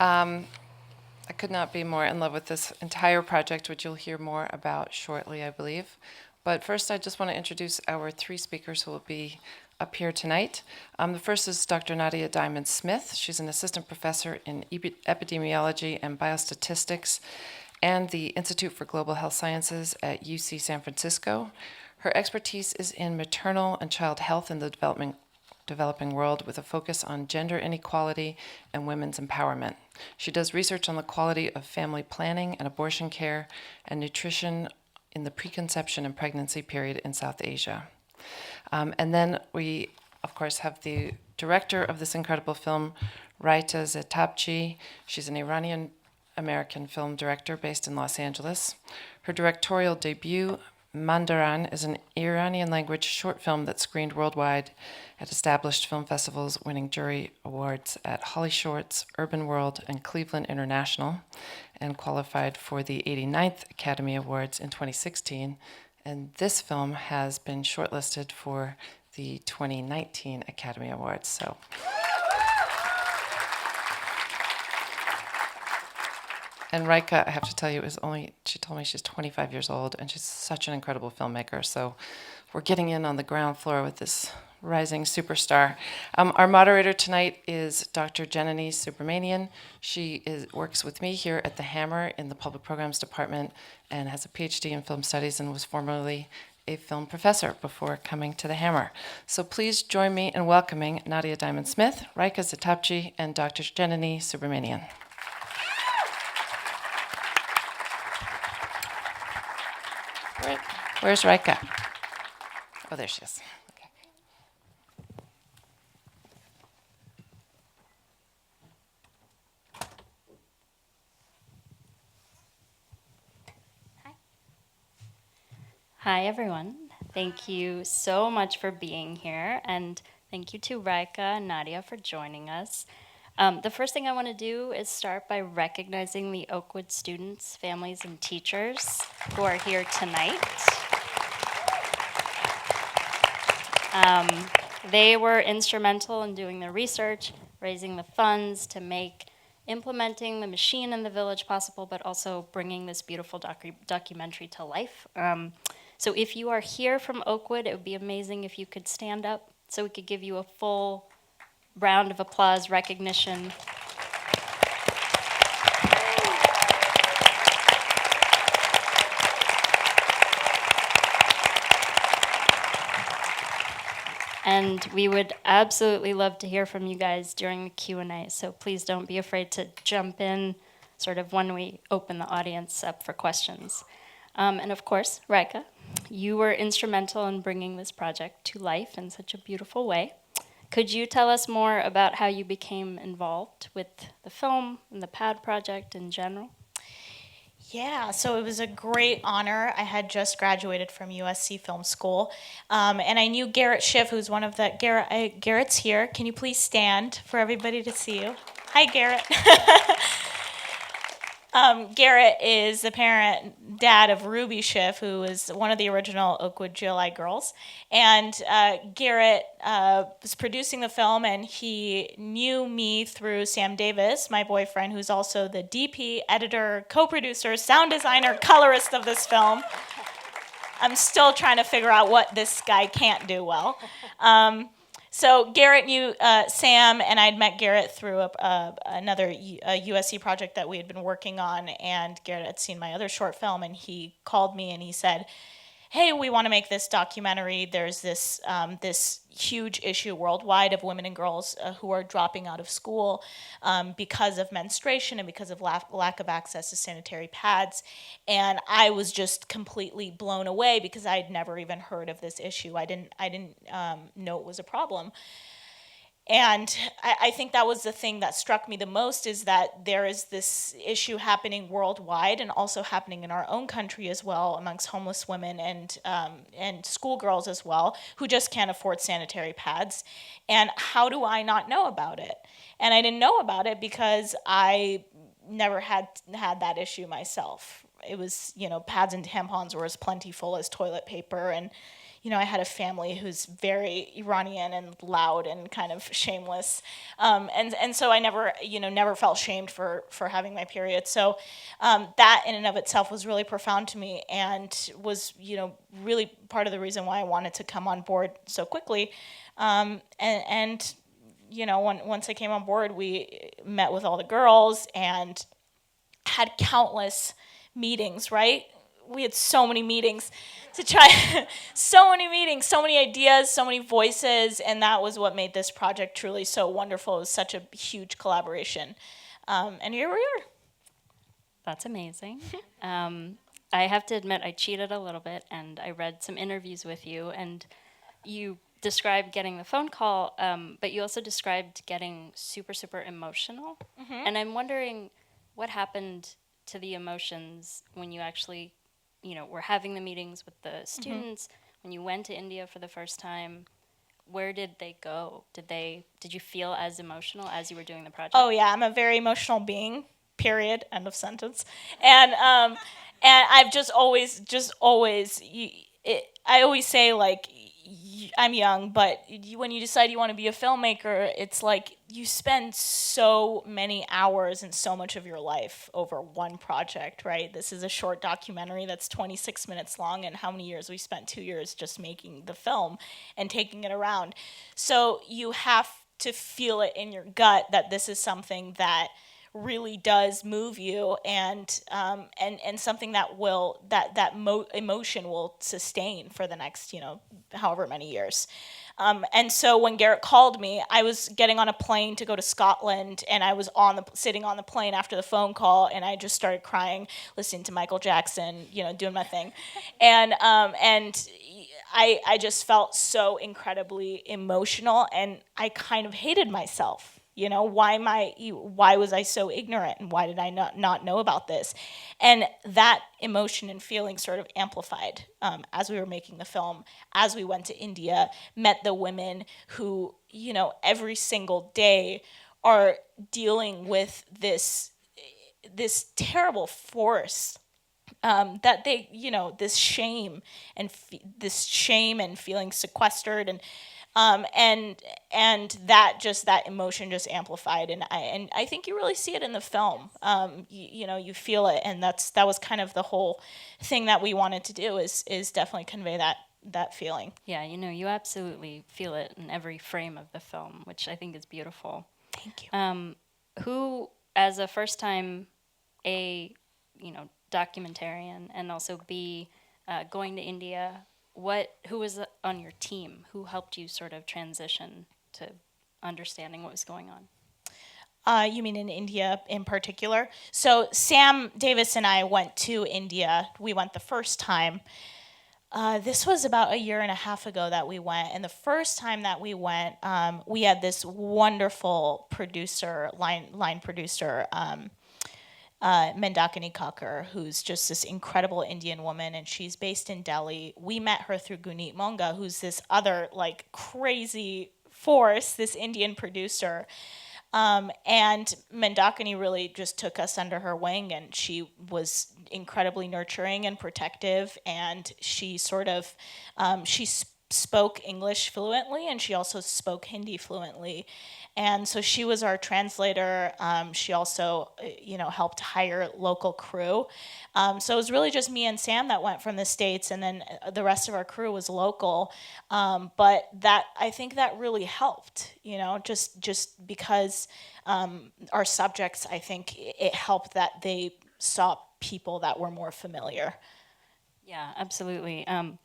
I could not be more in love with this entire project, which you'll hear more about shortly, I believe. But first, I just want to introduce our three speakers who will be up here tonight. The first is Dr. Nadia Diamond-Smith. She's an assistant professor in epidemiology and biostatistics and the Institute for Global Health Sciences at UC San Francisco. Her expertise is in maternal and child health in the developing world with a focus on gender inequality and women's empowerment. She does research on the quality of family planning and abortion care and nutrition in the preconception and pregnancy period in South Asia. And then we, of course, have the director of this incredible film, Rayka Zehtabchi. She's an Iranian-American film director based in Los Angeles. Her directorial debut, Mandaran, is an Iranian-language short film that screened worldwide at established film festivals, winning jury awards at Holly Shorts, Urban World, and Cleveland International, and qualified for the 89th Academy Awards in 2016. And this film has been shortlisted for the 2019 Academy Awards. So. And Rayka, I have to tell you, she told me she's 25 years old, and she's such an incredible filmmaker. So we're getting in on the ground floor with this rising superstar. Our moderator tonight is Dr. Janani Subramanian. She works with me here at the Hammer in the Public Programs Department and has a PhD in film studies and was formerly a film professor before coming to the Hammer. So please join me in welcoming Nadia Diamond-Smith, Rayka Zehtabchi, and Dr. Janani Subramanian. Where's Rayka? Oh, there she is. Okay. Hi, everyone. Thank you so much for being here, and thank you to Rayka and Nadia for joining us. The first thing I want to do is start by recognizing the Oakwood students, families, and teachers who are here tonight. They were instrumental in doing the research, raising the funds to make implementing the machine in the village possible, but also bringing this beautiful documentary to life. So if you are here from Oakwood, it would be amazing if you could stand up so we could give you a full round of applause recognition. And we would absolutely love to hear from you guys during the Q&A, so please don't be afraid to jump in sort of when we open the audience up for questions. And of course, Rayka, you were instrumental in bringing this project to life in such a beautiful way. Could you tell us more about how you became involved with the film and the PAD project in general? Yeah, so it was a great honor. I had just graduated from USC Film School, and I knew Garrett Schiff, who's one of the, Garrett's here. Can you please stand for everybody to see you? Hi, Garrett. Garrett is the parent dad of Ruby Schiff, who is one of the original Oakwood GLI girls. And Garrett was producing the film, and he knew me through Sam Davis, my boyfriend, who's also the DP, editor, co-producer, sound designer, colorist of this film. I'm still trying to figure out what this guy can't do well. So Garrett knew Sam, and I'd met Garrett through another USC project that we had been working on, and Garrett had seen my other short film, and he called me and he said, hey, we want to make this documentary. There's this huge issue worldwide of women and girls who are dropping out of school because of menstruation and because of lack of access to sanitary pads. And I was just completely blown away because I'd never even heard of this issue. I didn't know it was a problem. And I think that was the thing that struck me the most, is that there is this issue happening worldwide and also happening in our own country as well, amongst homeless women and schoolgirls as well, who just can't afford sanitary pads. And how do I not know about it? And I didn't know about it because I never had that issue myself. It was, pads and tampons were as plentiful as toilet paper, and I had a family who's very Iranian and loud and kind of shameless, and so I never felt shamed for having my period. So that in and of itself was really profound to me, and was really part of the reason why I wanted to come on board so quickly. And once I came on board, we met with all the girls and had countless meetings, right? We had so many meetings to try, so many meetings, so many ideas, so many voices, and that was what made this project truly so wonderful. It was such a huge collaboration. And here we are. That's amazing. I have to admit, I cheated a little bit, and I read some interviews with you, and you described getting the phone call, but you also described getting super, super emotional. And I'm wondering what happened to the emotions when you actually, were having the meetings with the students, when you went to India for the first time. Where did they go? Did you feel as emotional as you were doing the project? Oh yeah, I'm a very emotional being. Period. End of sentence. And I've just always, I always say, like, I'm young, but when you decide you want to be a filmmaker, it's like you spend so many hours and so much of your life over one project, right? This is a short documentary that's 26 minutes long, and how many years we spent? 2 years just making the film and taking it around. So you have to feel it in your gut that this is something that really does move you, and something that emotion will sustain for the next however many years. And so when Garrett called me, I was getting on a plane to go to Scotland, and I was sitting on the plane after the phone call, and I just started crying, listening to Michael Jackson, doing my thing, and I just felt so incredibly emotional, and I kind of hated myself. Why was I so ignorant, and why did I not know about this? And that emotion and feeling sort of amplified as we were making the film, as we went to India, met the women who, every single day are dealing with this terrible force, that they, this shame and feeling sequestered, and that emotion just amplified, and I think you really see it in the film. You feel it, and that was kind of the whole thing that we wanted to do, is definitely convey that feeling. Yeah, you absolutely feel it in every frame of the film, which I think is beautiful. Thank you. Who, as a first time documentarian, and also B, going to India, who was on your team? Who helped you sort of transition to understanding what was going on? You mean in India in particular? So Sam Davis and I went to India. We went the first time. This was about a year and a half ago that we went. And the first time that we went, we had this wonderful line producer, Mandakini Kakkar, who's just this incredible Indian woman, and she's based in Delhi. We met her through Guneet Monga, who's this other crazy force, this Indian producer. And Mandakini really just took us under her wing, and she was incredibly nurturing and protective, and she sort of spoke English fluently, and she also spoke Hindi fluently. And so she was our translator. She also, helped hire local crew. So it was really just me and Sam that went from the States, and then the rest of our crew was local. But I think that really helped, just because our subjects, I think it helped that they saw people that were more familiar. Yeah, absolutely. And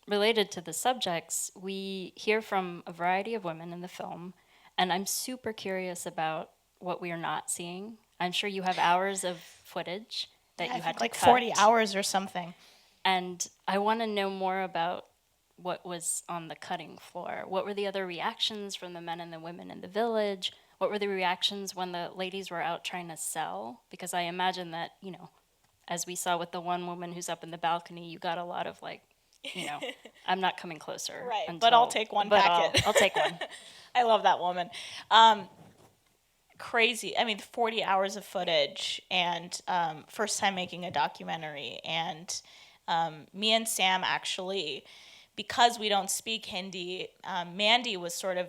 related to the subjects, we hear from a variety of women in the film, and I'm super curious about what we are not seeing. I'm sure you have hours of footage that you had to cut. 40 hours or something. And I want to know more about what was on the cutting floor. What were the other reactions from the men and the women in the village? What were the reactions when the ladies were out trying to sell? Because I imagine that, as we saw with the one woman who's up in the balcony, you got a lot of I'm not coming closer. Right, but I'll take one packet. I'll take one. I love that woman. Crazy. 40 hours of footage, and first time making a documentary. And me and Sam actually because we don't speak Hindi, Mandy was sort of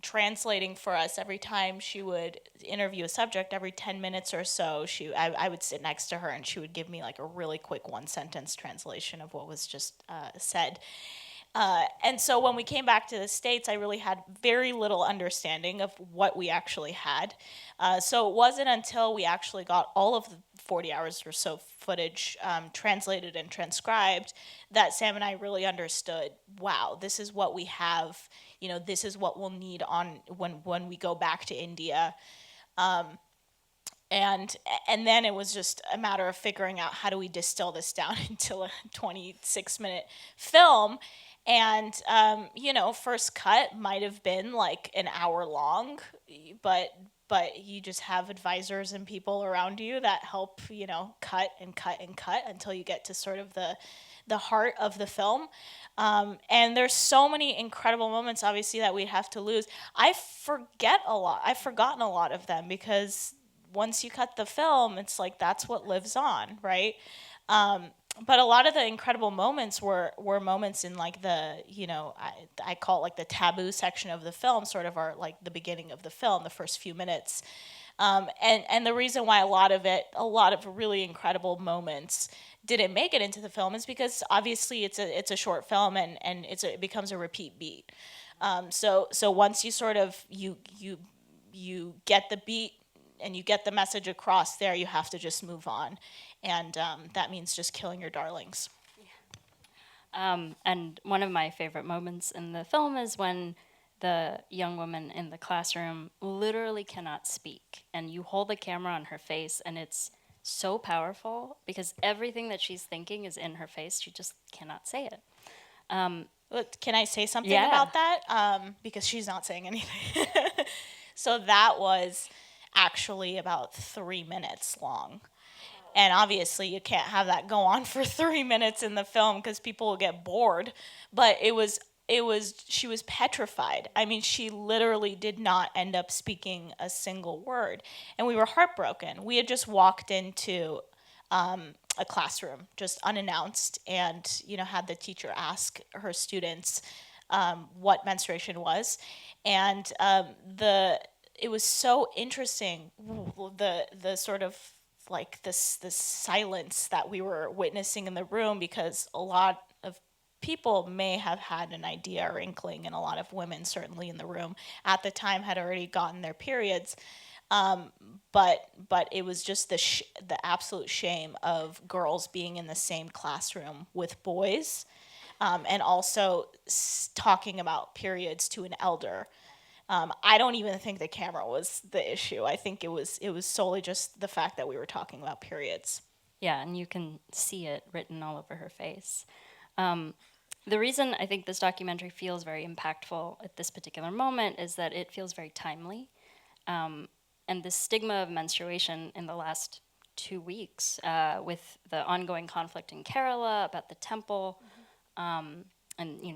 translating for us every time she would interview a subject. Every 10 minutes or so, I would sit next to her, and she would give me like a really quick one-sentence translation of what was just said. And so when we came back to the States, I really had very little understanding of what we actually had. So it wasn't until we actually got all of the 40 hours or so footage translated and transcribed that Sam and I really understood, wow, this is what we have. You know, this is what we'll need on when we go back to India. And then it was just a matter of figuring out how do we distill this down into a 26-minute film. And, first cut might have been like an hour long, but you just have advisors and people around you that help, cut and cut and cut until you get to sort of the heart of the film. And there's so many incredible moments, obviously, that we'd have to lose. I've forgotten a lot of them because once you cut the film, it's like that's what lives on, right? But a lot of the incredible moments were moments in like the, I call it like the taboo section of the film, sort of our like the beginning of the film, the first few minutes. And the reason why a lot of really incredible moments didn't make it into the film is because obviously it's a short film and it becomes a repeat beat. So once you sort of you get the beat and you get the message across there, you have to just move on. And that means just killing your darlings. And one of my favorite moments in the film is when the young woman in the classroom literally cannot speak. And you hold the camera on her face, and it's so powerful because everything that she's thinking is in her face. She just cannot say it. Can I say something Yeah. about that? Because she's not saying anything. So that was actually about 3 minutes long. And obviously you can't have that go on for 3 minutes in the film because people will get bored. But she was petrified. I mean, she literally did not end up speaking a single word. And we were heartbroken. We had just walked into a classroom, just unannounced, and, had the teacher ask her students what menstruation was. And it was so interesting, the sort of like this silence that we were witnessing in the room, because a lot of people may have had an idea or inkling, and a lot of women certainly in the room at the time had already gotten their periods. But it was just the absolute shame of girls being in the same classroom with boys, and also talking about periods to an elder. I don't even think the camera was the issue. I think it was solely just the fact that we were talking about periods. Yeah, and you can see it written all over her face. The reason I think this documentary feels very impactful at this particular moment is that it feels very timely. And the stigma of menstruation in the last 2 weeks, with the ongoing conflict in Kerala about the temple, and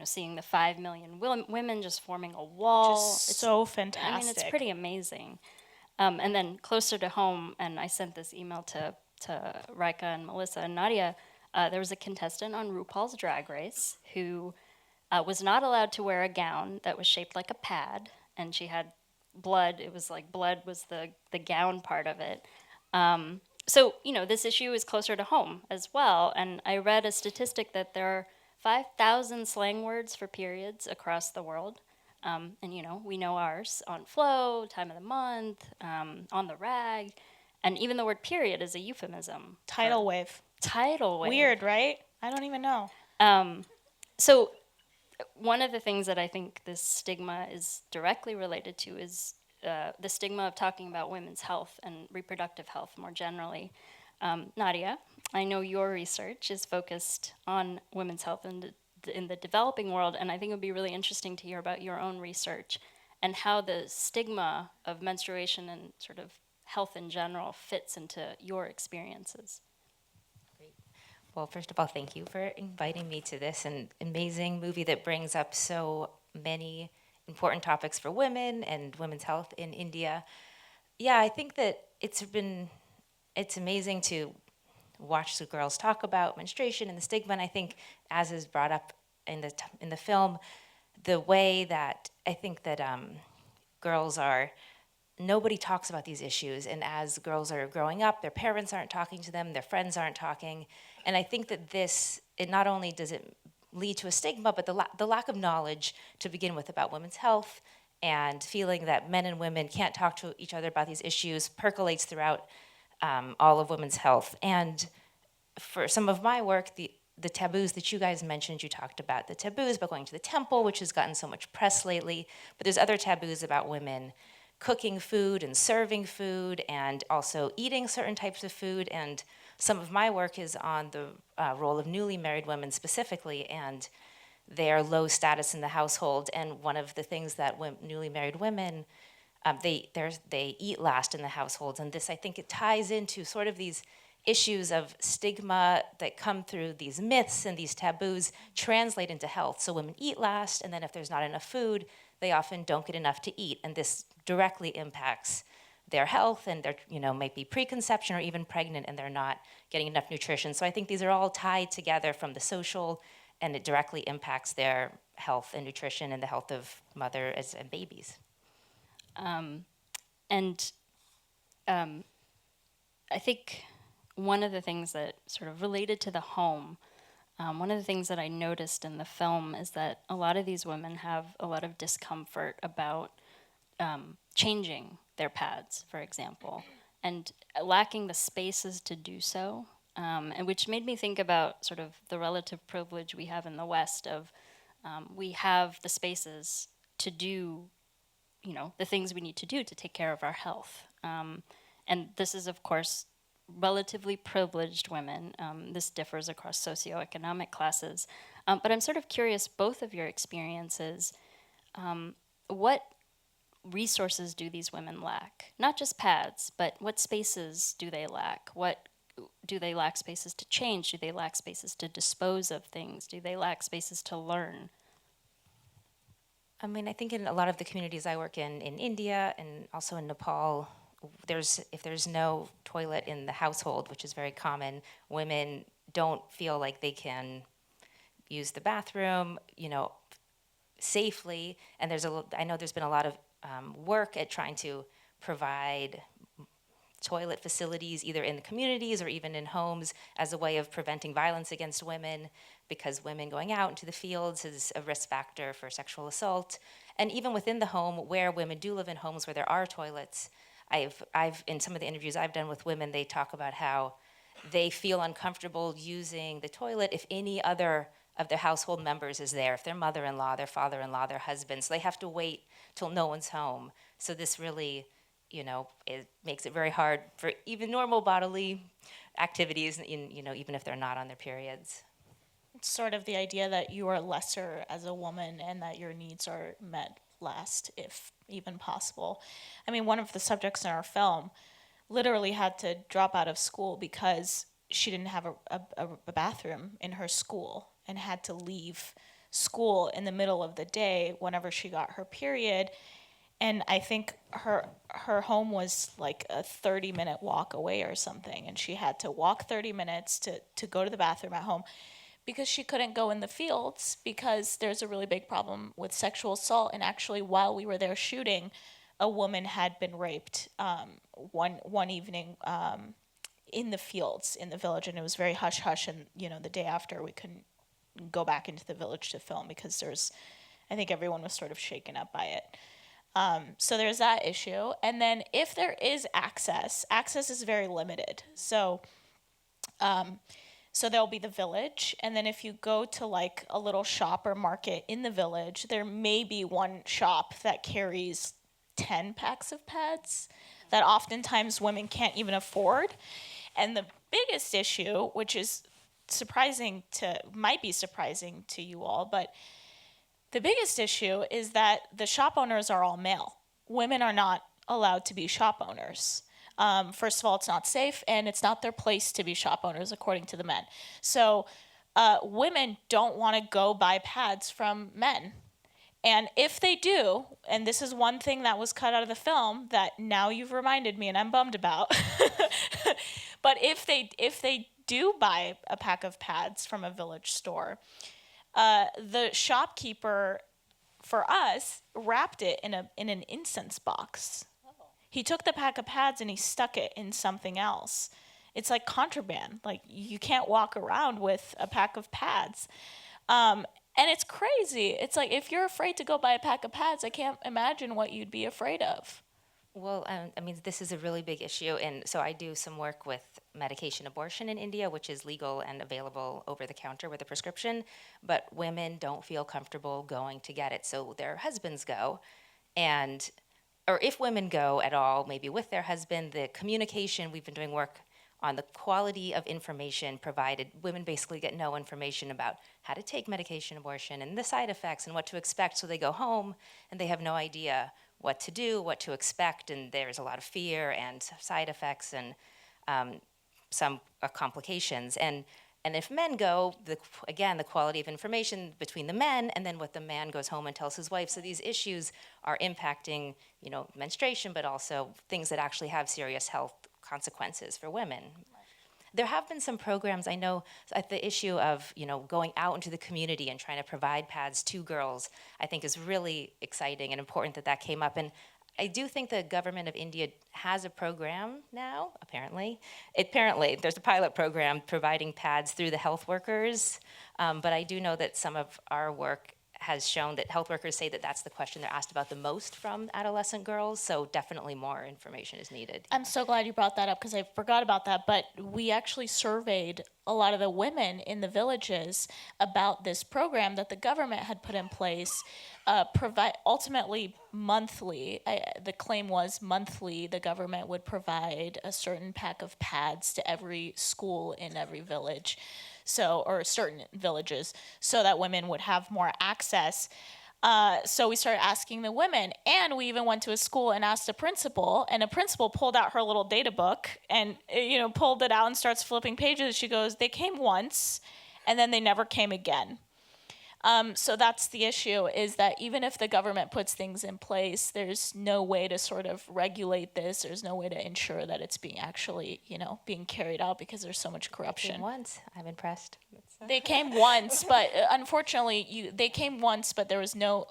seeing the 5 million women just forming a wall. It's so fantastic. I mean, it's pretty amazing. And then closer to home, and I sent this email to Rayka and Melissa and Nadia, there was a contestant on RuPaul's Drag Race who was not allowed to wear a gown that was shaped like a pad, and she had blood. It was like blood was the gown part of it. So, this issue is closer to home as well. And I read a statistic that there are 5,000 slang words for periods across the world. And, we know ours: on flow, time of the month, on the rag. And even the word period is a euphemism. Tidal wave. Tidal wave. Weird, right? I don't even know. So one of the things that I think this stigma is directly related to is the stigma of talking about women's health and reproductive health more generally. Nadia, I know your research is focused on women's health in the developing world, and I think it would be really interesting to hear about your own research and how the stigma of menstruation and sort of health in general fits into your experiences. Well, first of all, thank you for inviting me to this, an amazing movie that brings up so many important topics for women and women's health in India. Yeah, I think that it's amazing to watch the girls talk about menstruation and the stigma, and I think, as is brought up in the film, the way that I think that girls are, nobody talks about these issues, and as girls are growing up, their parents aren't talking to them, their friends aren't talking, and I think that it not only does it lead to a stigma, but the lack of knowledge to begin with about women's health, and feeling that men and women can't talk to each other about these issues percolates throughout all of women's health. And for some of my work, the taboos that you guys mentioned, you talked about the taboos about going to the temple, which has gotten so much press lately, but there's other taboos about women cooking food and serving food and also eating certain types of food. And some of my work is on the role of newly married women specifically and their low status in the household. And one of the things that newly married women, they eat last in the households. And this, I think it ties into sort of these issues of stigma that come through these myths and these taboos translate into health. So women eat last, and then if there's not enough food, they often don't get enough to eat. And this directly impacts their health, and they're, might be preconception or even pregnant, and they're not getting enough nutrition. So I think these are all tied together from the social, and it directly impacts their health and nutrition and the health of mothers and babies. I think one of the things that sort of related to the home, one of the things that I noticed in the film is that a lot of these women have a lot of discomfort about changing their pads, for example, and lacking the spaces to do so, and which made me think about sort of the relative privilege we have in the West of we have the spaces to do, the things we need to do to take care of our health. And this is, of course, relatively privileged women. This differs across socioeconomic classes. But I'm sort of curious, both of your experiences, what resources do these women lack? Not just pads, but what spaces do they lack? What do they lack spaces to change? Do they lack spaces to dispose of things? Do they lack spaces to learn? I mean, I think in a lot of the communities I work in India and also in Nepal, if there's no toilet in the household, which is very common, women don't feel like they can use the bathroom, safely. And I know there's been a lot of work at trying to provide toilet facilities either in the communities or even in homes as a way of preventing violence against women, because women going out into the fields is a risk factor for sexual assault. And even within the home, where women do live in homes where there are toilets, I've in some of the interviews I've done with women, they talk about how they feel uncomfortable using the toilet if any other of their household members is there, if their mother-in-law, their father-in-law, their husband. So they have to wait till no one's home. So this really, it makes it very hard for even normal bodily activities, even if they're not on their periods. It's sort of the idea that you are lesser as a woman and that your needs are met last, if even possible. I mean, one of the subjects in our film literally had to drop out of school because she didn't have a bathroom in her school and had to leave school in the middle of the day whenever she got her period. And I think her home was like a 30-minute walk away or something, and she had to walk 30 minutes to go to the bathroom at home because she couldn't go in the fields because there's a really big problem with sexual assault. And actually, while we were there shooting, a woman had been raped one evening in the fields in the village, and it was very hush-hush. And, the day after, we couldn't go back into the village to film because I think everyone was sort of shaken up by it. So there's that issue. And then if there is access is very limited. So there'll be the village, and then if you go to like a little shop or market in the village, there may be one shop that carries 10 packs of pads that oftentimes women can't even afford. And the biggest issue, which is might be surprising to you all, but the biggest issue is that the shop owners are all male. Women are not allowed to be shop owners. First of all, it's not safe, and it's not their place to be shop owners, according to the men. So women don't want to go buy pads from men. And if they do, and this is one thing that was cut out of the film that now you've reminded me and I'm bummed about, but if they do buy a pack of pads from a village store, the shopkeeper for us wrapped it in an incense box. He took the pack of pads and he stuck it in something else. It's like contraband. Like, you can't walk around with a pack of pads. And it's crazy. It's like, if you're afraid to go buy a pack of pads, I can't imagine what you'd be afraid of. Well, I mean, this is a really big issue, and so I do some work with medication abortion in India, which is legal and available over the counter with a prescription, but women don't feel comfortable going to get it, so their husbands go, and, or if women go at all, maybe with their husband, the communication, we've been doing work on the quality of information provided. Women basically get no information about how to take medication abortion and the side effects and what to expect, so they go home and they have no idea what to do, what to expect, and there's a lot of fear and side effects and some complications. And if men go, again, the quality of information between the men, and then what the man goes home and tells his wife. So these issues are impacting, menstruation, but also things that actually have serious health consequences for women. There have been some programs, I know, at the issue of, going out into the community and trying to provide pads to girls, I think is really exciting and important that came up. And I do think the government of India has a program now, apparently. There's a pilot program providing pads through the health workers, but I do know that some of our work has shown that health workers say that that's the question they're asked about the most from adolescent girls, so definitely more information is needed. I'm so glad you brought that up, because I forgot about that, but we actually surveyed a lot of the women in the villages about this program that the government had put in place, ultimately monthly. The claim was monthly the government would provide a certain pack of pads to every school in every village, or certain villages, so that women would have more access. So we started asking the women, and we even went to a school and asked a principal, and a principal pulled out her little data book and pulled it out and starts flipping pages. She goes, they came once and then they never came again. So that's the issue, is that even if the government puts things in place, there's no way to sort of regulate this. There's no way to ensure that it's being actually, being carried out, because there's so much corruption. Once, I'm impressed. They came once, but unfortunately, they came once, but there was no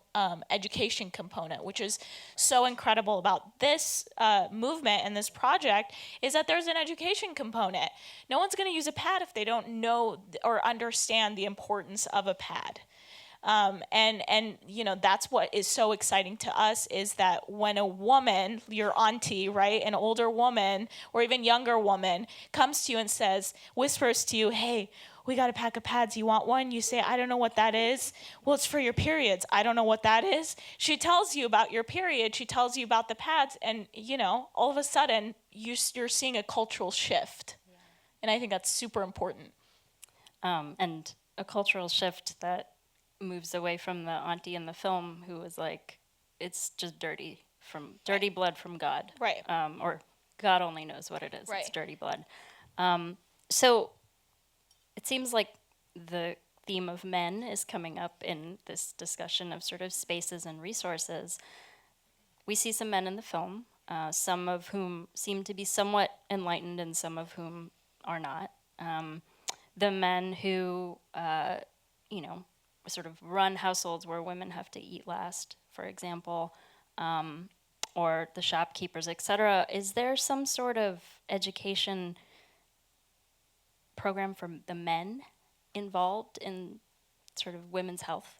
education component, which is so incredible about this movement and this project, is that there's an education component. No one's going to use a pad if they don't know or understand the importance of a pad. And that's what is so exciting to us, is that when a woman, your auntie, right, an older woman or even younger woman comes to you and whispers to you, hey, we got a pack of pads, you want one? You say, I don't know what that is. Well, it's for your periods. I don't know what that is. She tells you about your period. She tells you about the pads. And, all of a sudden, you're seeing a cultural shift. Yeah. And I think that's super important. And a cultural shift that moves away from the auntie in the film who was like, it's just dirty blood from God. Right. Or God only knows what it is. Right. It's dirty blood. So it seems like the theme of men is coming up in this discussion of sort of spaces and resources. We see some men in the film, some of whom seem to be somewhat enlightened and some of whom are not. The men who, sort of run households where women have to eat last, for example, or the shopkeepers, etc. Is there some sort of education program for the men involved in sort of women's health?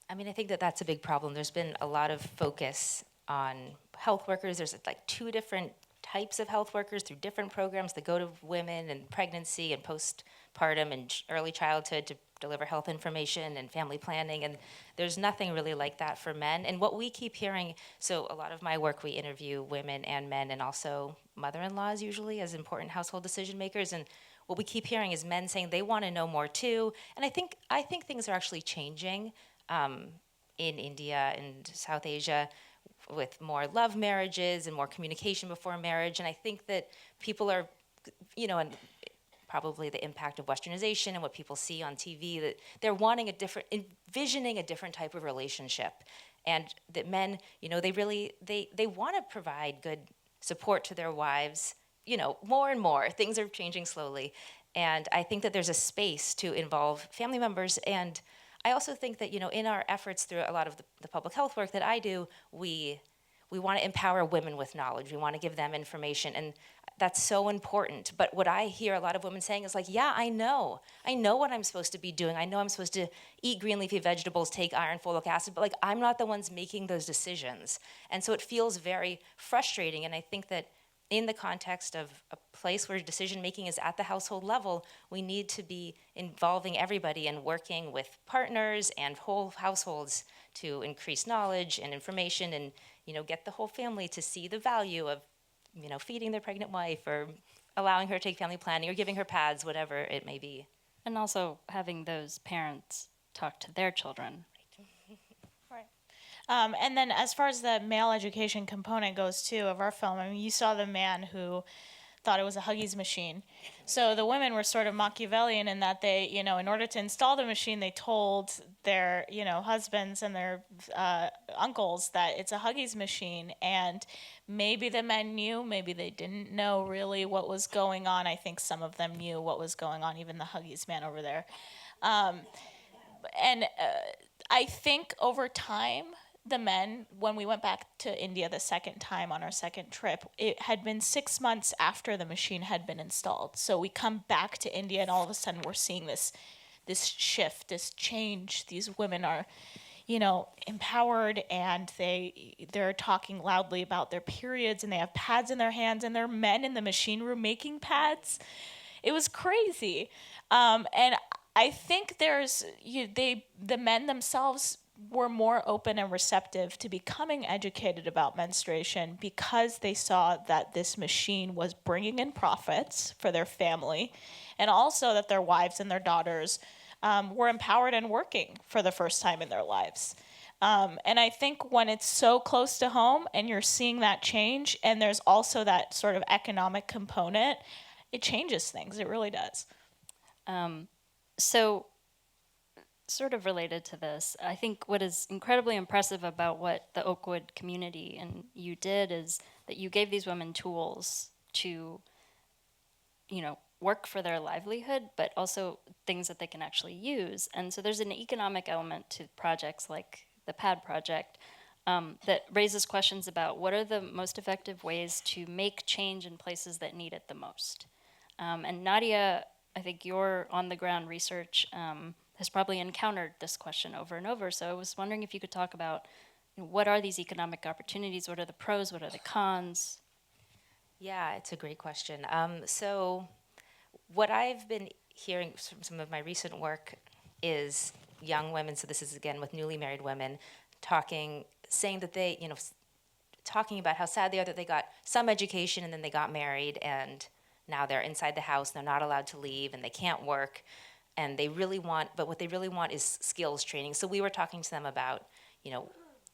I mean, I think that's a big problem. There's been a lot of focus on health workers. There's like 2 different types of health workers through different programs that go to women and pregnancy and postpartum and early childhood to deliver health information and family planning, and there's nothing really like that for men. And what we keep hearing, so a lot of my work, we interview women and men and also mother-in-laws usually as important household decision makers, and what we keep hearing is men saying they want to know more too. And I think things are actually changing in India and South Asia with more love marriages and more communication before marriage. And I think that people are, and probably the impact of westernization and what people see on TV, that they're envisioning a different type of relationship. And that men, they want to provide good support to their wives, more and more. Things are changing slowly. And I think that there's a space to involve family members. And I also think that, in our efforts through a lot of the public health work that I do, we want to empower women with knowledge. We want to give them information. And that's so important. But what I hear a lot of women saying is like, yeah, I know what I'm supposed to be doing. I know I'm supposed to eat green leafy vegetables, take iron, folic acid, but like I'm not the ones making those decisions. And so it feels very frustrating. And I think that in the context of a place where decision making is at the household level, we need to be involving everybody and working with partners and whole households to increase knowledge and information and, get the whole family to see the value of feeding their pregnant wife or allowing her to take family planning or giving her pads, whatever it may be. And also having those parents talk to their children. Right. And then as far as the male education component goes, too, of our film, I mean, you saw the man who thought it was a Huggies machine. So the women were sort of Machiavellian in that they, in order to install the machine, they told their, husbands and their uncles that it's a Huggies machine. And maybe the men knew, maybe they didn't know really what was going on. I think some of them knew what was going on, even the Huggies man over there. And I think over time, the men, when we went back to India the second time on our second trip, it had been 6 months after the machine had been installed. So we come back to India and all of a sudden we're seeing this shift, this change. These women are, empowered, and they're talking loudly about their periods, and they have pads in their hands, and there are men in the machine room making pads. It was crazy. And I think the men themselves were more open and receptive to becoming educated about menstruation because they saw that this machine was bringing in profits for their family, and also that their wives and their daughters were empowered and working for the first time in their lives. And I think when it's so close to home and you're seeing that change, and there's also that sort of economic component, it changes things. It really does. So, sort of related to this, I think what is incredibly impressive about what the Oakwood community and you did is that you gave these women tools to, work for their livelihood, but also things that they can actually use. And so there's an economic element to projects like the PAD project that raises questions about what are the most effective ways to make change in places that need it the most. And Nadia, I think your on-the-ground research has probably encountered this question over and over. So I was wondering if you could talk about what are these economic opportunities? What are the pros? What are the cons? Yeah, it's a great question. So what I've been hearing from some of my recent work is young women, so this is again with newly married women, saying that they, talking about how sad they are that they got some education and then they got married and now they're inside the house, they're not allowed to leave and they can't work. And what they really want is skills training. So we were talking to them about,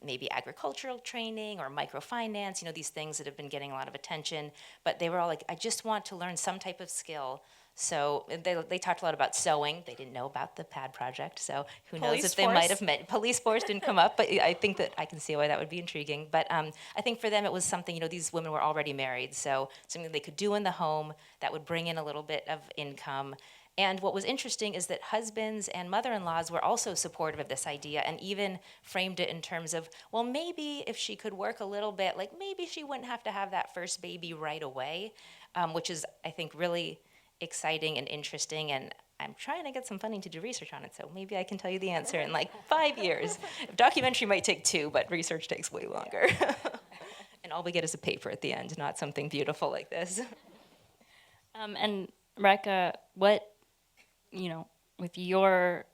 maybe agricultural training or microfinance, these things that have been getting a lot of attention. But they were all like, I just want to learn some type of skill. So they talked a lot about sewing. They didn't know about the PAD project. So who knows if they might have met. Police force didn't come up, but I think that I can see why that would be intriguing. But I think for them it was something, these women were already married. So something they could do in the home that would bring in a little bit of income. And what was interesting is that husbands and mother-in-laws were also supportive of this idea and even framed it in terms of, well, maybe if she could work a little bit, like maybe she wouldn't have to have that first baby right away, which is, I think, really exciting and interesting. And I'm trying to get some funding to do research on it, so maybe I can tell you the answer in like 5 years. Documentary might take 2, but research takes way longer. And all we get is a paper at the end, not something beautiful like this. And Rayka, what, with your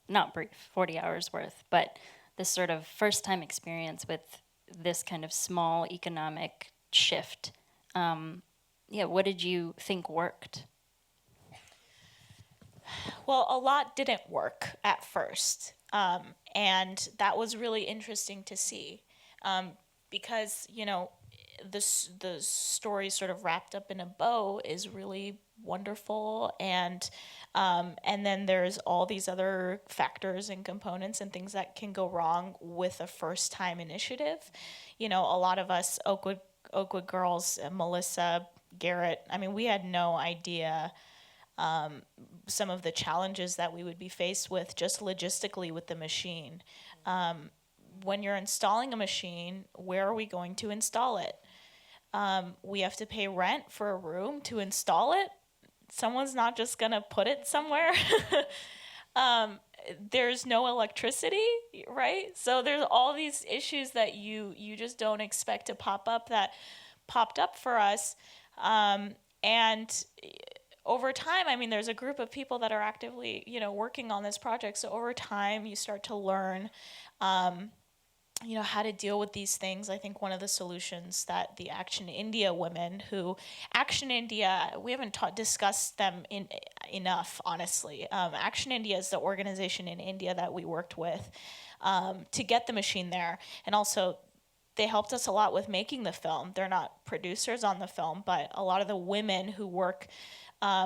not brief, 40 hours worth, but this sort of first time experience with this kind of small economic shift, what did you think worked? Well, a lot didn't work at first. And that was really interesting to see because, the story sort of wrapped up in a bow is really wonderful, and then there's all these other factors and components and things that can go wrong with a first time initiative. A lot of us Oakwood girls, Melissa, Garrett, I mean, we had no idea some of the challenges that we would be faced with just logistically with the machine. When you're installing a machine, where are we going to install it? We have to pay rent for a room to install it. Someone's not just going to put it somewhere. There's no electricity, right? So there's all these issues that you just don't expect to pop up that popped up for us. And over time, I mean, there's a group of people that are actively, working on this project. So over time, you start to learn, how to deal with these things. I think one of the solutions that the Action India women Action India, we haven't discussed them enough, honestly. Action India is the organization in India that we worked with to get the machine there. And also, they helped us a lot with making the film. They're not producers on the film, but a lot of the women who work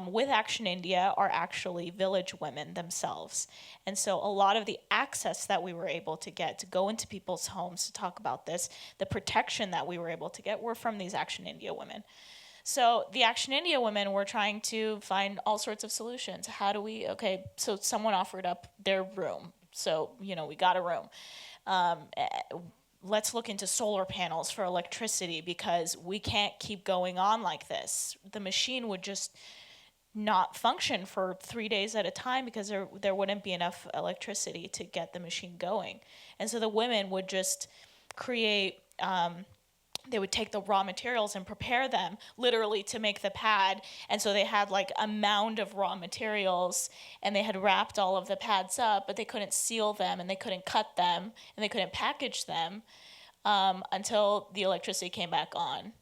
with Action India are actually village women themselves. And so a lot of the access that we were able to get to go into people's homes to talk about this, the protection that we were able to get were from these Action India women. So the Action India women were trying to find all sorts of solutions. So someone offered up their room. So, we got a room. Let's look into solar panels for electricity because we can't keep going on like this. The machine would just not function for 3 days at a time because there wouldn't be enough electricity to get the machine going. And so the women would just create, they would take the raw materials and prepare them literally to make the pad. And so they had like a mound of raw materials and they had wrapped all of the pads up, but they couldn't seal them and they couldn't cut them and they couldn't package them until the electricity came back on.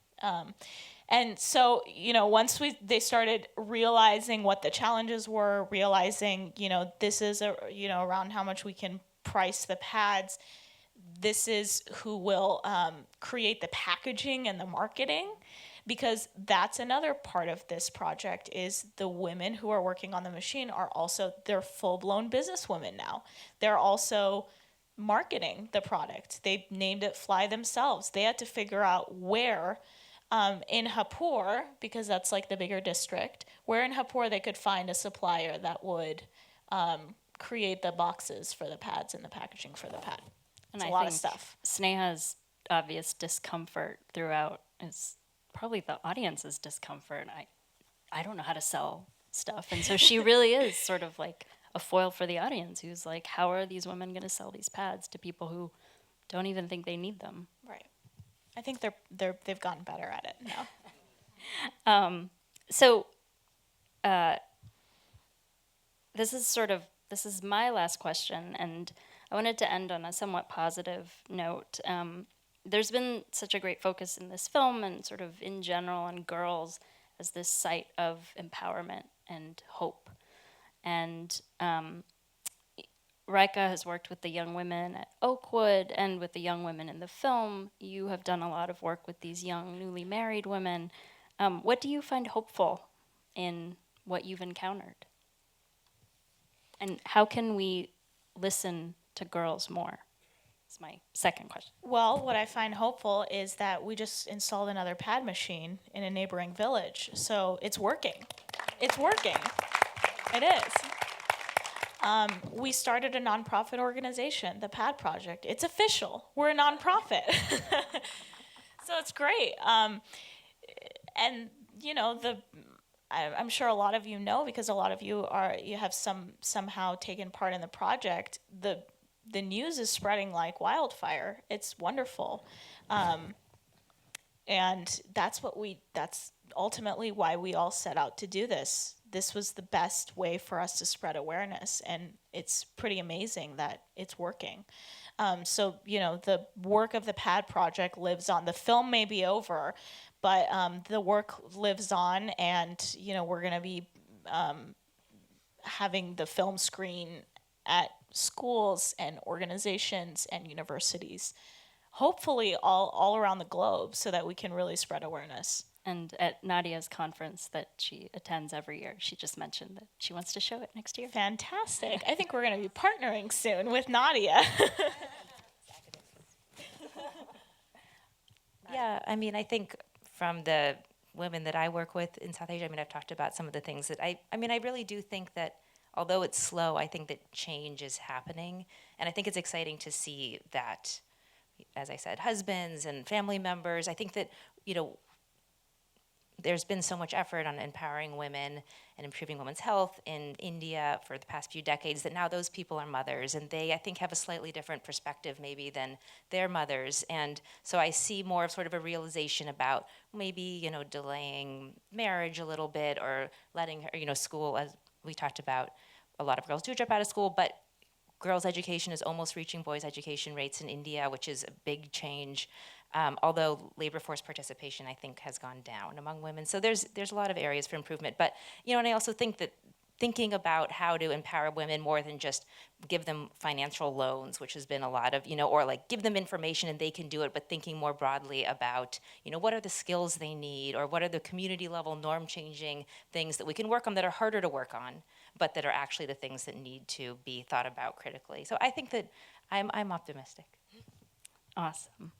And so, once they started realizing what the challenges were, realizing, this is, around how much we can price the pads, this is who will create the packaging and the marketing, because that's another part of this project is the women who are working on the machine they're full-blown businesswomen now. They're also marketing the product. They named it Fly themselves. They had to figure out where in Hapur, because that's like the bigger district, where in Hapur they could find a supplier that would create the boxes for the pads and the packaging for the pad. It's a lot of stuff. Sneha's obvious discomfort throughout is probably the audience's discomfort. I don't know how to sell stuff. And so she really is sort of like a foil for the audience who's like, how are these women going to sell these pads to people who don't even think they need them? Right. I think they've gotten better at it now. This is my last question, and I wanted to end on a somewhat positive note. There's been such a great focus in this film and sort of in general on girls as this site of empowerment and hope. And Rayka has worked with the young women at Oakwood and with the young women in the film. You have done a lot of work with these young, newly married women. What do you find hopeful in what you've encountered? And how can we listen to girls more? That's my second question. Well, what I find hopeful is that we just installed another pad machine in a neighboring village. So it's working. It's working. It is. We started a nonprofit organization, the PAD Project. It's official. We're a nonprofit. So it's great. And, I'm sure a lot of you know, because a lot of you have somehow taken part in the project. The news is spreading like wildfire. It's wonderful. And that's ultimately why we all set out to do this. This was the best way for us to spread awareness, and it's pretty amazing that it's working. So, the work of the PAD Project lives on. The film may be over, but the work lives on, and, we're going to be having the film screen at schools and organizations and universities, hopefully all around the globe, so that we can really spread awareness. And at Nadia's conference that she attends every year, she just mentioned that she wants to show it next year. Fantastic. I think we're going to be partnering soon with Nadia. Yeah, I mean, I think from the women that I work with in South Asia, I mean, I've talked about some of the things that I mean, I really do think that although it's slow, I think that change is happening. And I think it's exciting to see that, as I said, husbands and family members, I think that, there's been so much effort on empowering women and improving women's health in India for the past few decades that now those people are mothers, and they, I think, have a slightly different perspective maybe than their mothers. And so I see more of sort of a realization about maybe, delaying marriage a little bit, or letting her, school, as we talked about, a lot of girls do drop out of school, but girls' education is almost reaching boys' education rates in India, which is a big change. Although labor force participation, I think, has gone down among women. So there's a lot of areas for improvement. But, and I also think that thinking about how to empower women more than just give them financial loans, which has been a lot of, or like give them information and they can do it, but thinking more broadly about, what are the skills they need, or what are the community level norm changing things that we can work on that are harder to work on, but that are actually the things that need to be thought about critically. So I think that I'm optimistic. Awesome.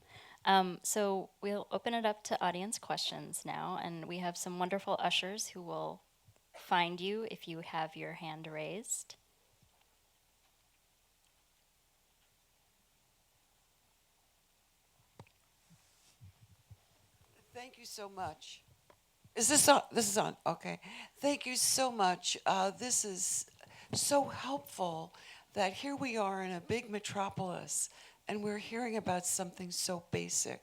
So we'll open it up to audience questions now, and we have some wonderful ushers who will find you if you have your hand raised. Thank you so much. Is this on? This is on. Okay. Thank you so much. This is so helpful that here we are in a big metropolis and we're hearing about something so basic.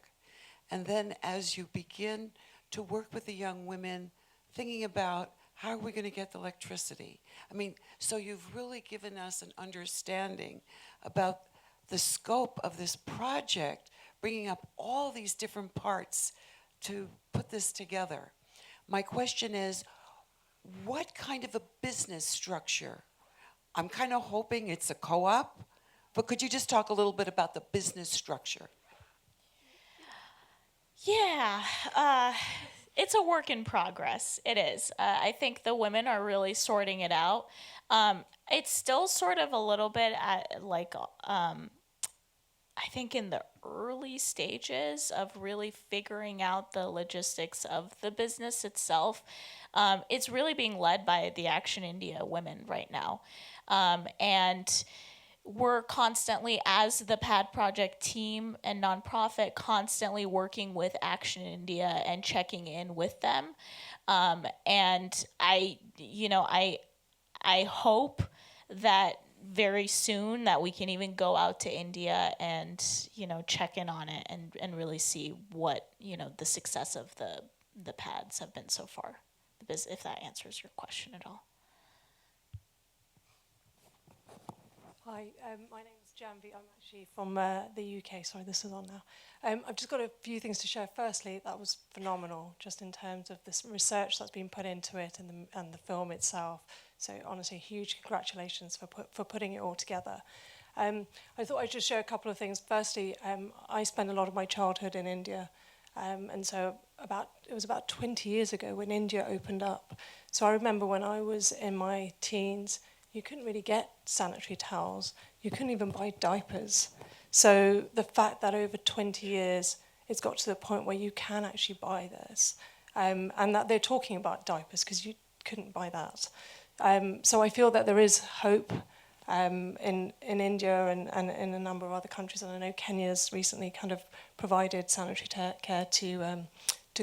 And then as you begin to work with the young women, thinking about how are we going to get the electricity? I mean, so you've really given us an understanding about the scope of this project, bringing up all these different parts to put this together. My question is, what kind of a business structure? I'm kind of hoping it's a co-op, but could you just talk a little bit about the business structure? Yeah, it's a work in progress. It is. I think the women are really sorting it out. It's still sort of a little bit at I think in the early stages of really figuring out the logistics of the business itself. It's really being led by the Action India women right now. And we're constantly, as the PAD Project team and nonprofit, constantly working with Action India and checking in with them. And I hope that very soon that we can even go out to India and, check in on it and really see what, the success of the PADs have been so far, if that answers your question at all. Hi, my name is Janvi. I'm actually from the UK. Sorry, this is on now. I've just got a few things to share. Firstly, that was phenomenal, just in terms of this research that's been put into it and the film itself. So honestly, huge congratulations for putting it all together. I thought I'd just share a couple of things. Firstly, I spent a lot of my childhood in India, and so it was about 20 years ago when India opened up. So I remember when I was in my teens, you couldn't really get sanitary towels. You couldn't even buy diapers. So the fact that over 20 years, it's got to the point where you can actually buy this, and that they're talking about diapers because you couldn't buy that. So I feel that there is hope in India and in a number of other countries. And I know Kenya's recently kind of provided sanitary care to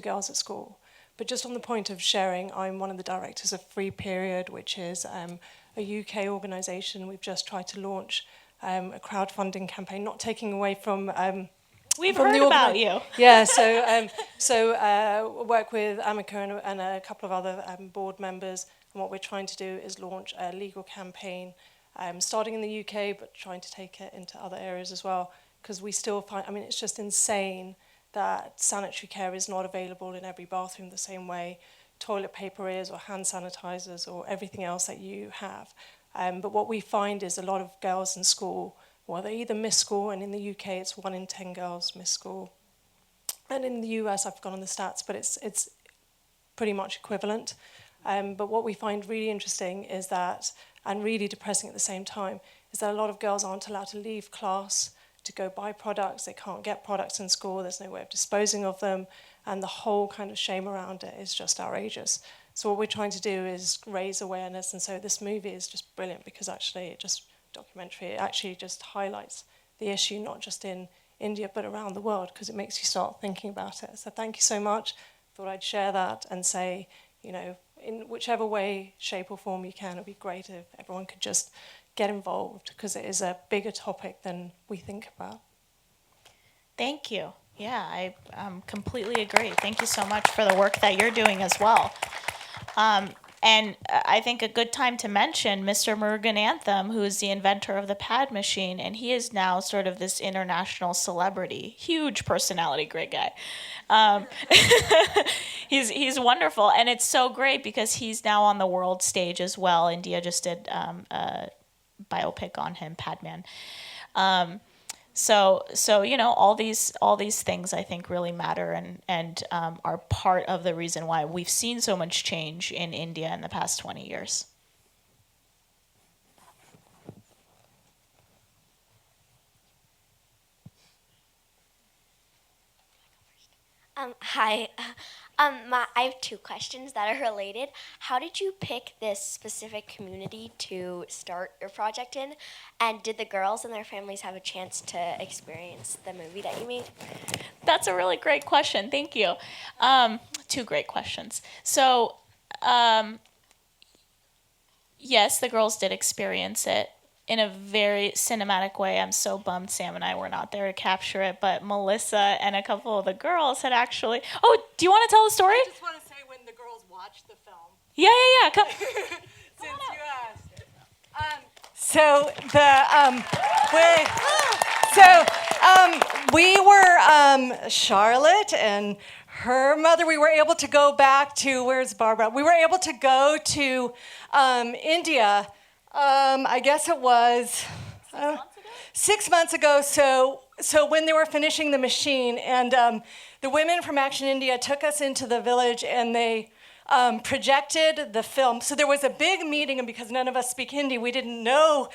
girls at school. But just on the point of sharing, I'm one of the directors of Free Period, which is a UK organisation. We've just tried to launch a crowdfunding campaign, not taking away from... We've heard about you. Yeah, so work with Amica and a couple of other board members, and what we're trying to do is launch a legal campaign, starting in the UK, but trying to take it into other areas as well, because we still find, it's just insane that sanitary care is not available in every bathroom the same way toilet paper is, or hand sanitizers, or everything else that you have. But what we find is a lot of girls in school, well, they either miss school, and in the UK it's 1 in 10 girls miss school. And in the US, I've forgotten the stats, but it's pretty much equivalent. But what we find really interesting is that, and really depressing at the same time, is that a lot of girls aren't allowed to leave class to go buy products, they can't get products in school, there's no way of disposing of them, and the whole kind of shame around it is just outrageous. So what we're trying to do is raise awareness, and so this movie is just brilliant because actually it actually just highlights the issue, not just in India, but around the world, because it makes you start thinking about it. So thank you so much. Thought I'd share that and say, you know, in whichever way, shape or form you can, it would be great if everyone could just get involved, because it is a bigger topic than we think about. Thank you. Yeah, I completely agree. Thank you so much for the work that you're doing as well. And I think a good time to mention Mr. Murugan Anthem, who is the inventor of the pad machine, and he is now sort of this international celebrity, huge personality, great guy. He's wonderful, and it's so great because he's now on the world stage as well. India just did a biopic on him, Padman. So you know, all these things I think really matter and are part of the reason why we've seen so much change in India in the past 20 years. Hi. I have two questions that are related. How did you pick this specific community to start your project in? And did the girls and their families have a chance to experience the movie that you made? That's a really great question. Thank you. Two great questions. So, yes, the girls did experience it in a very cinematic way. I'm so bummed Sam and I were not there to capture it, but Melissa and a couple of the girls had actually... Oh, do you want to tell the story? I just want to say when the girls watched the film. Yeah. Come. Since you asked. We were Charlotte and her mother. We were able to go back to, where's Barbara? We were able to go to India. I guess it was 6 months ago. So when they were finishing the machine, and the women from Action India took us into the village, and they projected the film. So there was a big meeting, and because none of us speak Hindi, we didn't know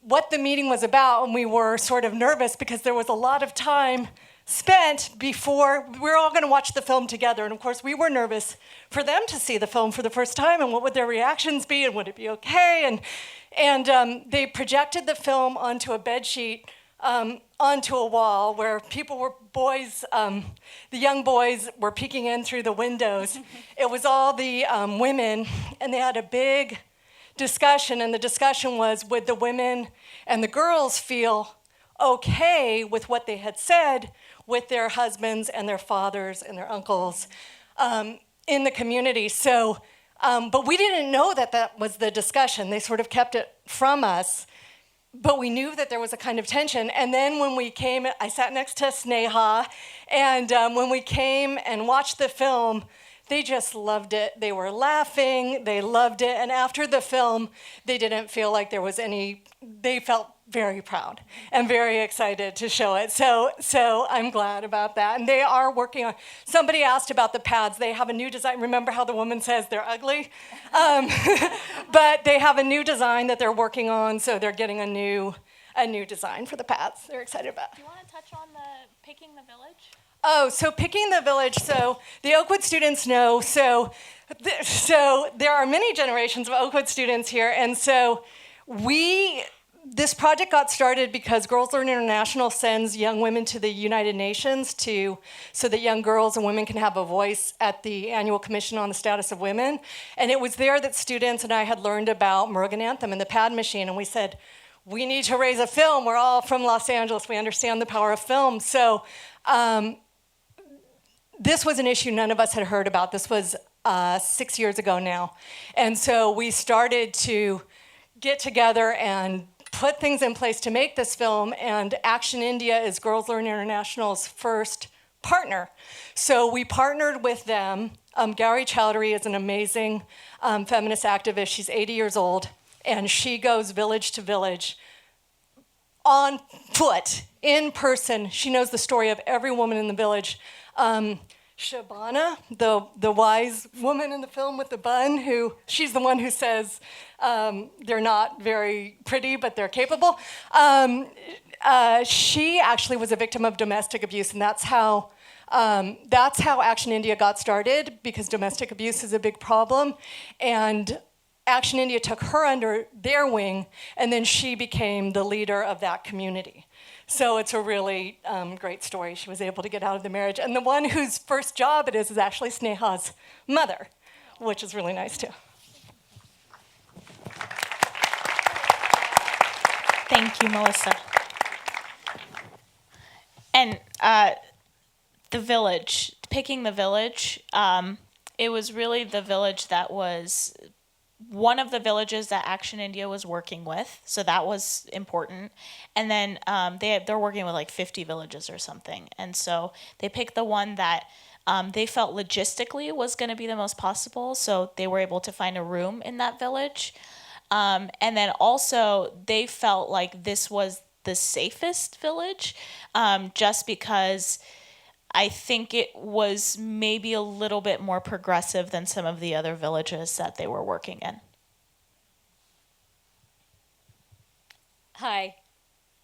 what the meeting was about, and we were sort of nervous because there was a lot of time spent before we were all going to watch the film together. And of course, we were nervous for them to see the film for the first time, and what would their reactions be, and would it be okay? And they projected the film onto a bed sheet, onto a wall where boys, the young boys were peeking in through the windows. It was all the women, and they had a big discussion, and the discussion was, would the women and the girls feel okay with what they had said with their husbands and their fathers and their uncles in the community. So, but we didn't know that was the discussion. They sort of kept it from us, but we knew that there was a kind of tension. And then when we came, I sat next to Sneha, and when we came and watched the film, they just loved it. They were laughing, they loved it, and after the film, they didn't feel like there was they felt very proud and very excited to show it. So I'm glad about that. And they are working on, somebody asked about the pads. They have a new design. Remember how the woman says they're ugly? But they have a new design that they're working on, so they're getting a new design for the pads. They're excited about. Do you want to touch on the picking the village? Oh, so picking the village, so the Oakwood students know, so there are many generations of Oakwood students here, and so this project got started because Girls Learn International sends young women to the United Nations so that young girls and women can have a voice at the annual Commission on the Status of Women. And it was there that students and I had learned about Murugan Anthem and the pad machine, and we said, we need to raise a film. We're all from Los Angeles. We understand the power of film. So this was an issue none of us had heard about. This was 6 years ago now. And so we started to get together and put things in place to make this film, and Action India is Girls Learn International's first partner. So we partnered with them. Gauri Chowdhury is an amazing feminist activist. She's 80 years old, and she goes village to village on foot, in person. She knows the story of every woman in the village. Shabana, the wise woman in the film with the bun, she's the one who says they're not very pretty, but they're capable. she actually was a victim of domestic abuse, and that's how Action India got started, because domestic abuse is a big problem. And Action India took her under their wing, and then she became the leader of that community. So it's a really great story. She was able to get out of the marriage. And the one whose first job it is actually Sneha's mother, which is really nice too. Thank you, Melissa. And the village, picking the village, it was really the village that was one of the villages that Action India was working with, so that was important. And then they're working with like 50 villages or something, and so they picked the one that they felt logistically was going to be the most possible, so they were able to find a room in that village. And then also they felt like this was the safest village, just because I think it was maybe a little bit more progressive than some of the other villages that they were working in. Hi.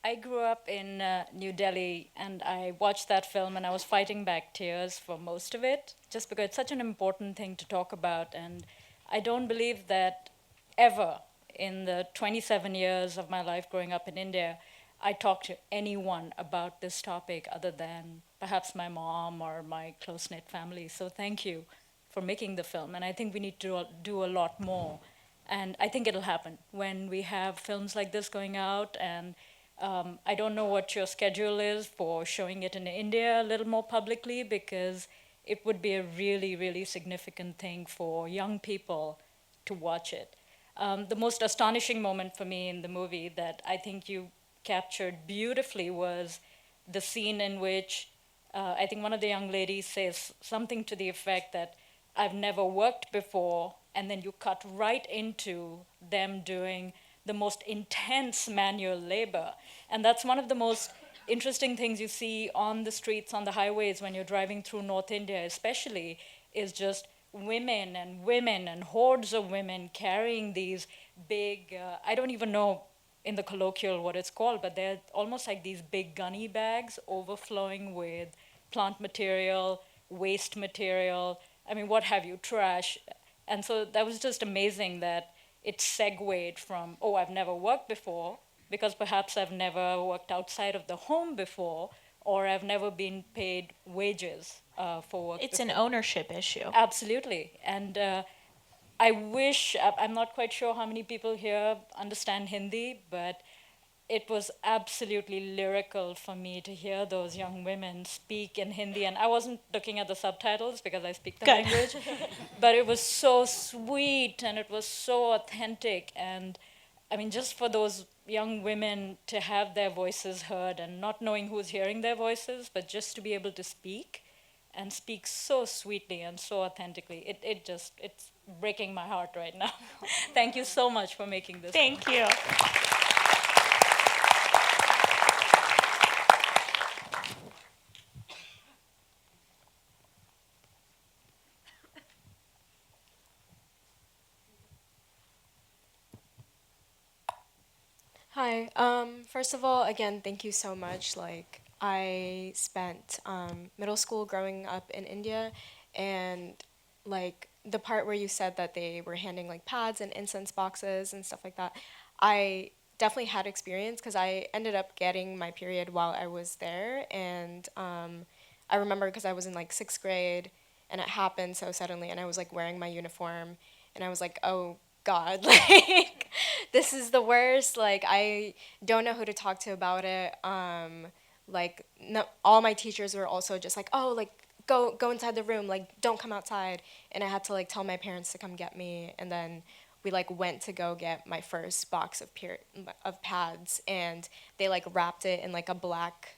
I grew up in New Delhi, and I watched that film, and I was fighting back tears for most of it, just because it's such an important thing to talk about. And I don't believe that ever in the 27 years of my life growing up in India, I talked to anyone about this topic other than perhaps my mom or my close-knit family. So thank you for making the film. And I think we need to do a lot more. And I think it'll happen when we have films like this going out. And I don't know what your schedule is for showing it in India a little more publicly, because it would be a really, really significant thing for young people to watch it. The most astonishing moment for me in the movie that I think you captured beautifully was the scene in which I think one of the young ladies says something to the effect that I've never worked before, and then you cut right into them doing the most intense manual labor. And that's one of the most interesting things you see on the streets, on the highways, when you're driving through North India especially, is just women and hordes of women carrying these big, I don't even know in the colloquial what it's called, but they're almost like these big gunny bags overflowing with plant material, waste material, I mean, what have you, trash. And so that was just amazing that it segued from, oh, I've never worked before, because perhaps I've never worked outside of the home before, or I've never been paid wages for work It's before. an ownership issue. Absolutely. And I wish, I'm not quite sure how many people here understand Hindi, but it was absolutely lyrical for me to hear those young women speak in Hindi. And I wasn't looking at the subtitles because I speak the Good. language, but it was so sweet and it was so authentic. And I mean, just for those young women to have their voices heard, and not knowing who's hearing their voices, but just to be able to speak and speak so sweetly and so authentically, it's breaking my heart right now. Thank you so much for making this. Thank you. Hi. First of all, again, thank you so much. Like, I spent middle school growing up in India, and like the part where you said that they were handing like pads and incense boxes and stuff like that, I definitely had experience because I ended up getting my period while I was there, and I remember because I was in like 6th grade, and it happened so suddenly, and I was like wearing my uniform, and I was like, oh God, like this is the worst. Like I don't know who to talk to about it. Like no, all my teachers were also just like, oh, like go inside the room, like don't come outside. And I had to like tell my parents to come get me. And then we like went to go get my first box of pads, and they like wrapped it in like a black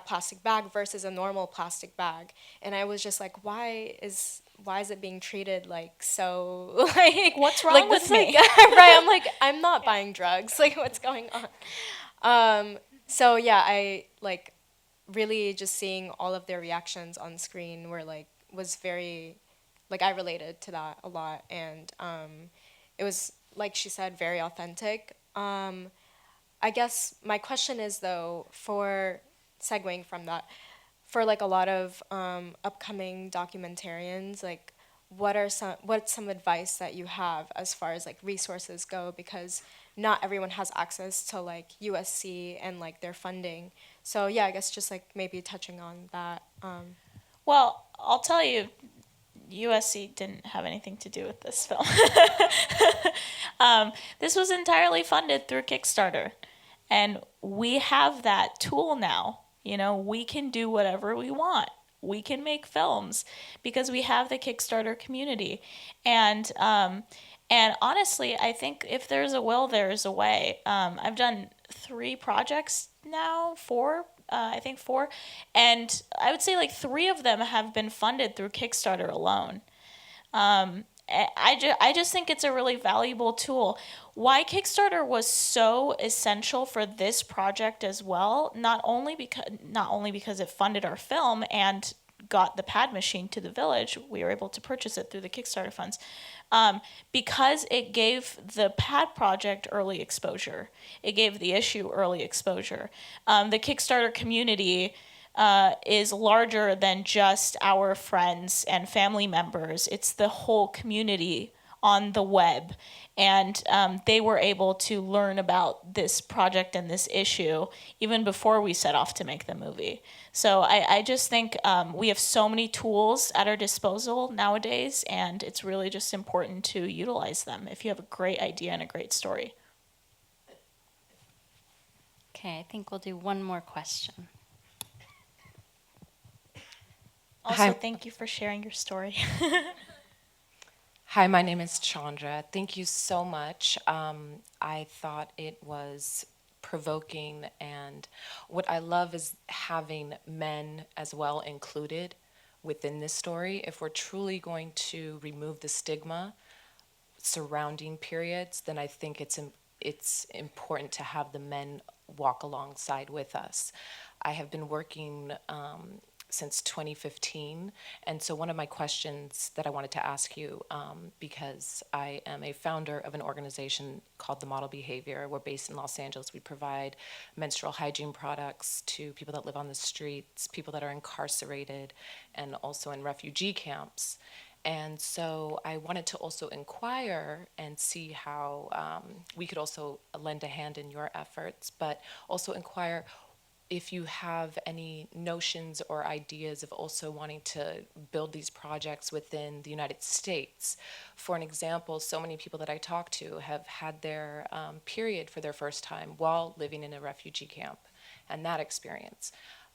plastic bag versus a normal plastic bag. And I was just like, why is it being treated like so like What's wrong like, with this, me? Like, right, I'm like, I'm not buying drugs. Like, what's going on? So yeah, I like really just seeing all of their reactions on screen were like was very like I related to that a lot, and it was like she said, very authentic. I guess my question is though, for segueing from that, for like a lot of upcoming documentarians, like what's some advice that you have as far as like resources go, because not everyone has access to like USC and like their funding. So yeah, I guess just like maybe touching on that. Well, I'll tell you, USC didn't have anything to do with this film. This was entirely funded through Kickstarter. And we have that tool now. You know, we can do whatever we want. We can make films because we have the Kickstarter community. And honestly, I think if there's a will, there's a way. I've done 3 projects now, 4, I think 4. And I would say like 3 of them have been funded through Kickstarter alone. I just think it's a really valuable tool. Why Kickstarter was so essential for this project as well, not only because it funded our film and got the pad machine to the village, we were able to purchase it through the Kickstarter funds, because it gave the pad project early exposure. It gave the issue early exposure. The Kickstarter community is larger than just our friends and family members. It's the whole community on the web. And they were able to learn about this project and this issue even before we set off to make the movie. So I just think we have so many tools at our disposal nowadays, and it's really just important to utilize them if you have a great idea and a great story. Okay, I think we'll do one more question. Also, Hi. thank you for sharing your story. Hi, my name is Chandra. Thank you so much. I thought it was provoking, and what I love is having men as well included within this story. If we're truly going to remove the stigma surrounding periods, then I think it's important to have the men walk alongside with us. I have been working since 2015. And so one of my questions that I wanted to ask you, because I am a founder of an organization called The Model Behavior. We're based in Los Angeles. We provide menstrual hygiene products to people that live on the streets, people that are incarcerated, and also in refugee camps. And so I wanted to also inquire and see how we could also lend a hand in your efforts, but also inquire if you have any notions or ideas of also wanting to build these projects within the United States. For an example, so many people that I talk to have had their period for their first time while living in a refugee camp, and that experience.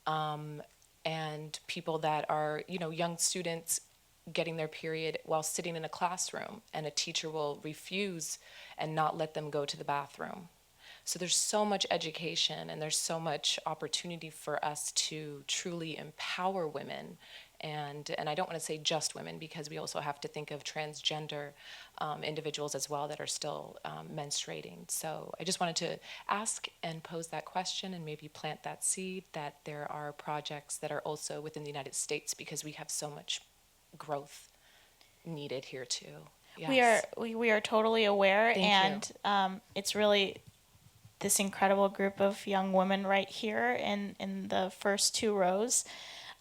And people that are, young students getting their period while sitting in a classroom, and a teacher will refuse and not let them go to the bathroom. So there's so much education, and there's so much opportunity for us to truly empower women. And I don't want to say just women, because we also have to think of transgender individuals as well that are still menstruating. So I just wanted to ask and pose that question and maybe plant that seed that there are projects that are also within the United States, because we have so much growth needed here too. Yes. We are totally aware. Thank you. And it's really this incredible group of young women right here in the first 2 rows.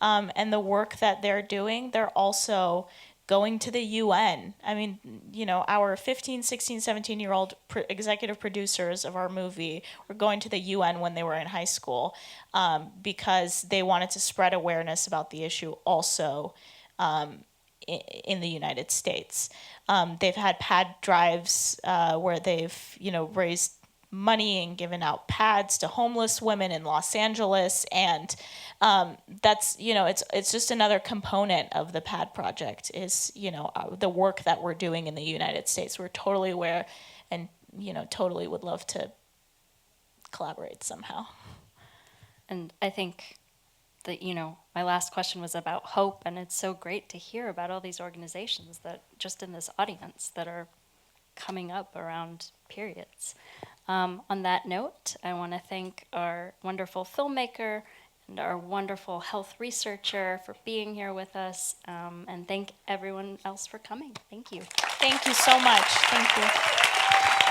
And the work that they're doing, they're also going to the UN. I mean, our 15, 16, 17-year-old executive producers of our movie were going to the UN when they were in high school, because they wanted to spread awareness about the issue also in the United States. They've had pad drives where they've, raised money and given out pads to homeless women in Los Angeles, and that's it's just another component of the pad project is the work that we're doing in the United States. We're totally aware, and totally would love to collaborate somehow. And I think that, my last question was about hope, and it's so great to hear about all these organizations that just in this audience that are coming up around periods. On that note, I want to thank our wonderful filmmaker and our wonderful health researcher for being here with us, and thank everyone else for coming. Thank you. Thank you so much. Thank you.